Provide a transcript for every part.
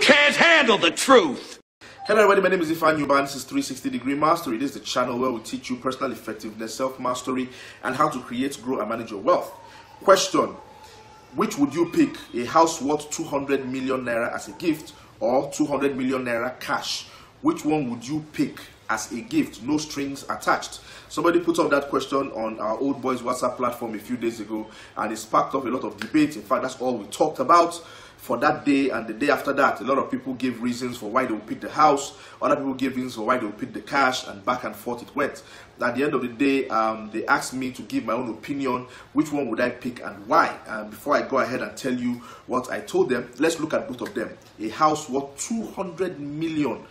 can't handle the truth. Hello everybody, my name is Ifan Yuban. This is 360 Degree Mastery. This is the channel where we teach you personal effectiveness, self-mastery, and how to create, grow, and manage your wealth. Question: which would you pick? A house worth 200 million naira as a gift or 200 million naira cash? Which one would you pick as a gift, no strings attached? Somebody put up that question on our Old Boys WhatsApp platform a few days ago, and it sparked up a lot of debate. In fact, that's all we talked about for that day and the day after that. A lot of people gave reasons for why they would pick the house, other people gave reasons for why they would pick the cash, and back and forth it went. At the end of the day, they asked me to give my own opinion, which one would I pick and why. And before I go ahead and tell you what I told them, let's look at both of them. A house worth 200 million,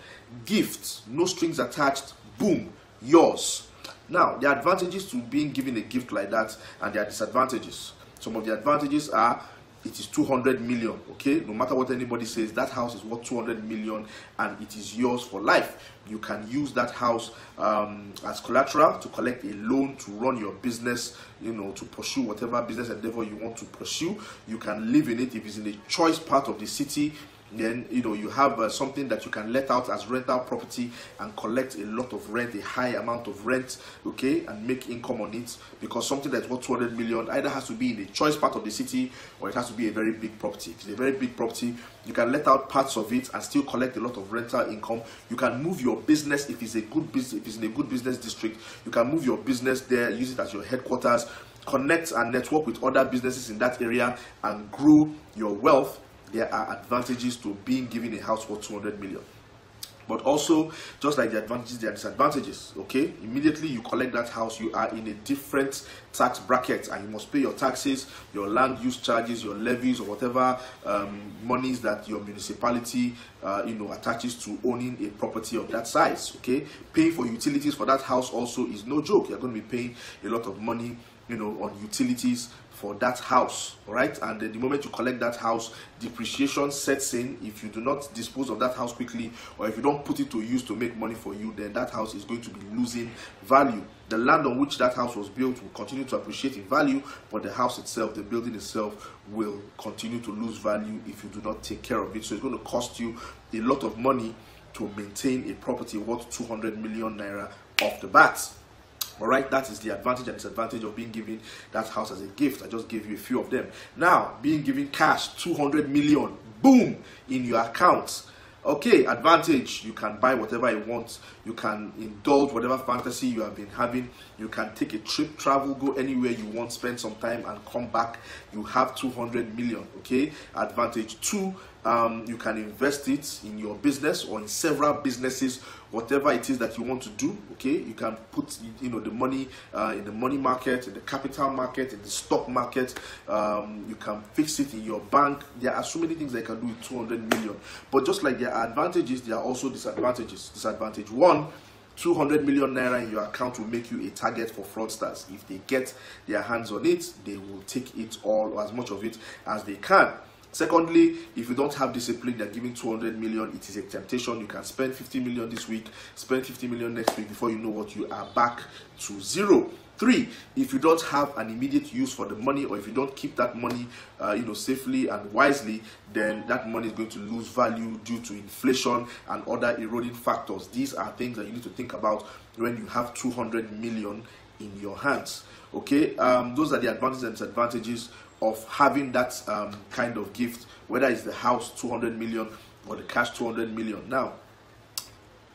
gifts, no strings attached, boom, yours. Now, the advantages to being given a gift like that, and there are disadvantages. Some of the advantages are, it is 200 million, okay? No matter what anybody says, that house is worth 200 million and it is yours for life. You can use that house as collateral to collect a loan to run your business, you know, to pursue whatever business endeavor you want to pursue. You can live in it if it's in a choice part of the city. Then, you know, you have something that you can let out as rental property and collect a lot of rent, a high amount of rent, okay, and make income on it. Because something that's worth 200 million either has to be in a choice part of the city or it has to be a very big property. If it's a very big property, you can let out parts of it and still collect a lot of rental income. You can move your business if it's a good business, if it's in a good business district. You can move your business there, use it as your headquarters, connect and network with other businesses in that area and grow your wealth. There are advantages to being given a house worth 200 million. But also, just like the advantages, there are disadvantages, okay? Immediately you collect that house, you are in a different tax bracket and you must pay your taxes, your land use charges, your levies, or whatever monies that your municipality, attaches to owning a property of that size, okay? Paying for utilities for that house also is no joke. You're going to be paying a lot of money, on utilities for that house, all right? And the moment you collect that house, depreciation sets in. If you do not dispose of that house quickly, or if you don't put it to use to make money for you, then that house is going to be losing value. The land on which that house was built will continue to appreciate in value, but the house itself, the building itself, will continue to lose value if you do not take care of it. So it's going to cost you a lot of money to maintain a property worth 200 million naira off the bat. All right, that is the advantage and disadvantage of being given that house as a gift. I just gave you a few of them. Now, being given cash, 200 million, boom, in your account. Okay, advantage, you can buy whatever you want. You can indulge whatever fantasy you have been having. You can take a trip, travel, go anywhere you want, spend some time and come back. You have 200 million, okay? Advantage 2, you can invest it in your business or in several businesses, whatever it is that you want to do, okay? You can put, the money in the money market, in the capital market, in the stock market. You can fix it in your bank. There are so many things that you can do with 200 million. But just like there are advantages, there are also disadvantages. Disadvantage 1, 200 million naira in your account will make you a target for fraudsters. If they get their hands on it, they will take it all, or as much of it as they can. Secondly, if you don't have discipline, they're giving 200 million, it is a temptation. You can spend 50 million this week, spend 50 million next week. Before you know what, you are back to zero. 3, if you don't have an immediate use for the money, or if you don't keep that money safely and wisely, then that money is going to lose value due to inflation and other eroding factors. These are things that you need to think about when you have 200 million in your hands, okay? Those are the advantages and disadvantages of having that kind of gift, whether it's the house 200 million or the cash 200 million. Now,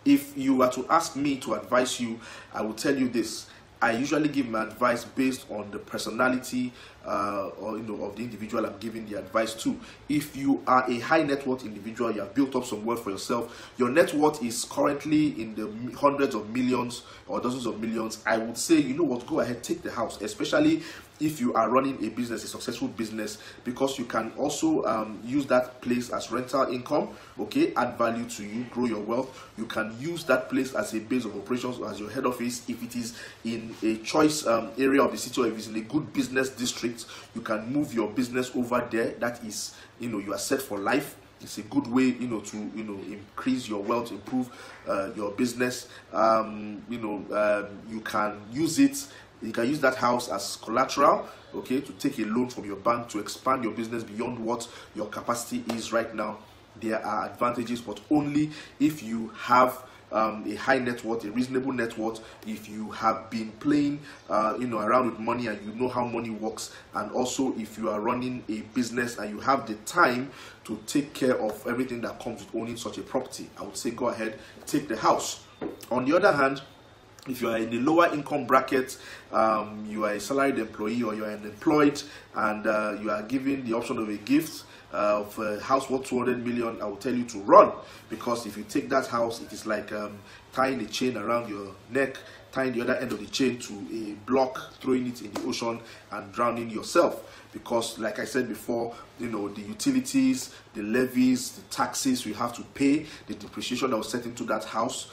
if you were to ask me to advise you, I will tell you this: I usually give my advice based on the personality of the individual I'm giving the advice to. If you are a high net worth individual, you have built up some wealth for yourself, your net worth is currently in the hundreds of millions or dozens of millions, I would say, you know what, go ahead, take the house, especially if you are running a business, a successful business, because you can also use that place as rental income, okay, add value to you, grow your wealth. You can use that place as a base of operations or as your head office if it is in a choice area of the city, or if it's in a good business district. You can move your business over there. That is, you are set for life. It's a good way, to increase your wealth, improve your business. You can use it. You can use that house as collateral, okay, to take a loan from your bank to expand your business beyond what your capacity is right now. there are advantages, but only if you have a high net worth, a reasonable net worth, if you have been playing around with money and you know how money works, and also if you are running a business and you have the time to take care of everything that comes with owning such a property. I would say go ahead, take the house. On the other hand, if you are in the lower income bracket, you are a salaried employee or you are unemployed, and you are given the option of a gift of a house worth 200 million, I will tell you to run, because if you take that house, it is like tying a chain around your neck, tying the other end of the chain to a block, throwing it in the ocean and drowning yourself. Because like I said before, the utilities, the levies, the taxes you have to pay, the depreciation that was set into that house,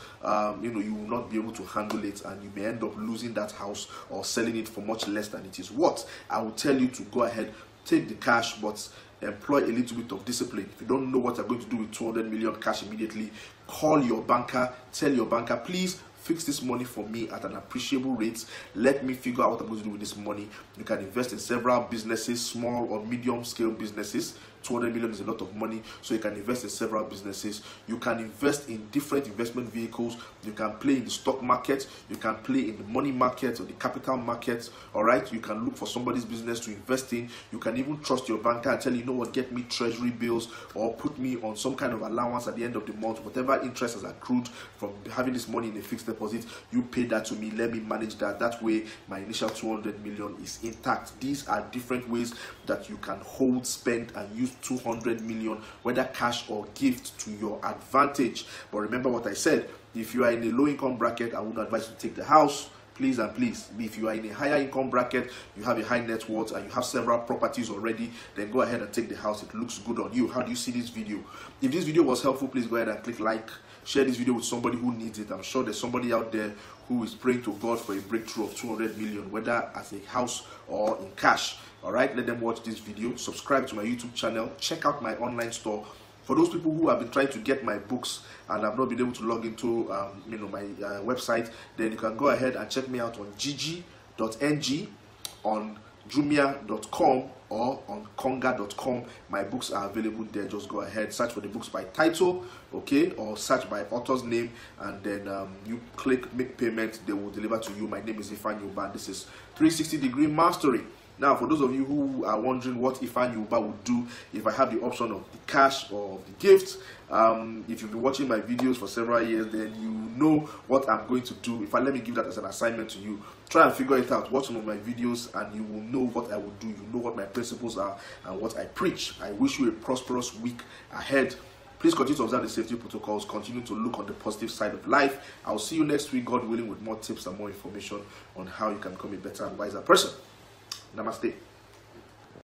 you will not be able to handle it, and you may end up losing that house or selling it for much less than it is worth. I will tell you to go ahead, take the cash, but employ a little bit of discipline. If you don't know what you're going to do with 200 million cash immediately, call your banker, tell your banker, please fix this money for me at an appreciable rate. Let me figure out what I'm going to do with this money. You can invest in several businesses, small or medium scale businesses. 200 million is a lot of money, so you can invest in several businesses. You can invest in different investment vehicles. You can play in the stock market, you can play in the money market or the capital market. All right, you can look for somebody's business to invest in. You can even trust your banker and tell you know what, get me treasury bills or put me on some kind of allowance at the end of the month. Whatever interest has accrued from having this money in a fixed deposit, you pay that to me, let me manage that. That way my initial 200 million is intact. These are different ways that you can hold, spend and use 200 million, whether cash or gift, to your advantage. But remember what I said, if you are in a low income bracket, I would advise you to take the house. Please and please, if you are in a higher income bracket, you have a high net worth and you have several properties already, then go ahead and take the house. It looks good on you. How do you see this video? If this video was helpful, please go ahead and click like. Share this video with somebody who needs it. I'm sure there's somebody out there who is praying to God for a breakthrough of 200 million, whether as a house or in cash. All right, let them watch this video. Subscribe to my YouTube channel. Check out my online store. For those people who have been trying to get my books and have not been able to log into my website, then you can go ahead and check me out on gg.ng, on jumia.com, or on konga.com. My books are available there. Just go ahead, search for the books by title, okay, or search by author's name, and then you click make payment. They will deliver to you. My name is Ifeanyi Ubah. This is 360 Degree Mastery. Now, for those of you who are wondering what Ifeanyi Ubah would do if I have the option of the cash or the gift, if you've been watching my videos for several years, then you know what I'm going to do. Let me give that as an assignment to you. Try and figure it out. Watch some of my videos and you will know what I will do. You know what my principles are and what I preach. I wish you a prosperous week ahead. Please continue to observe the safety protocols. Continue to look on the positive side of life. I'll see you next week, God willing, with more tips and more information on how you can become a better and wiser person. Namaste.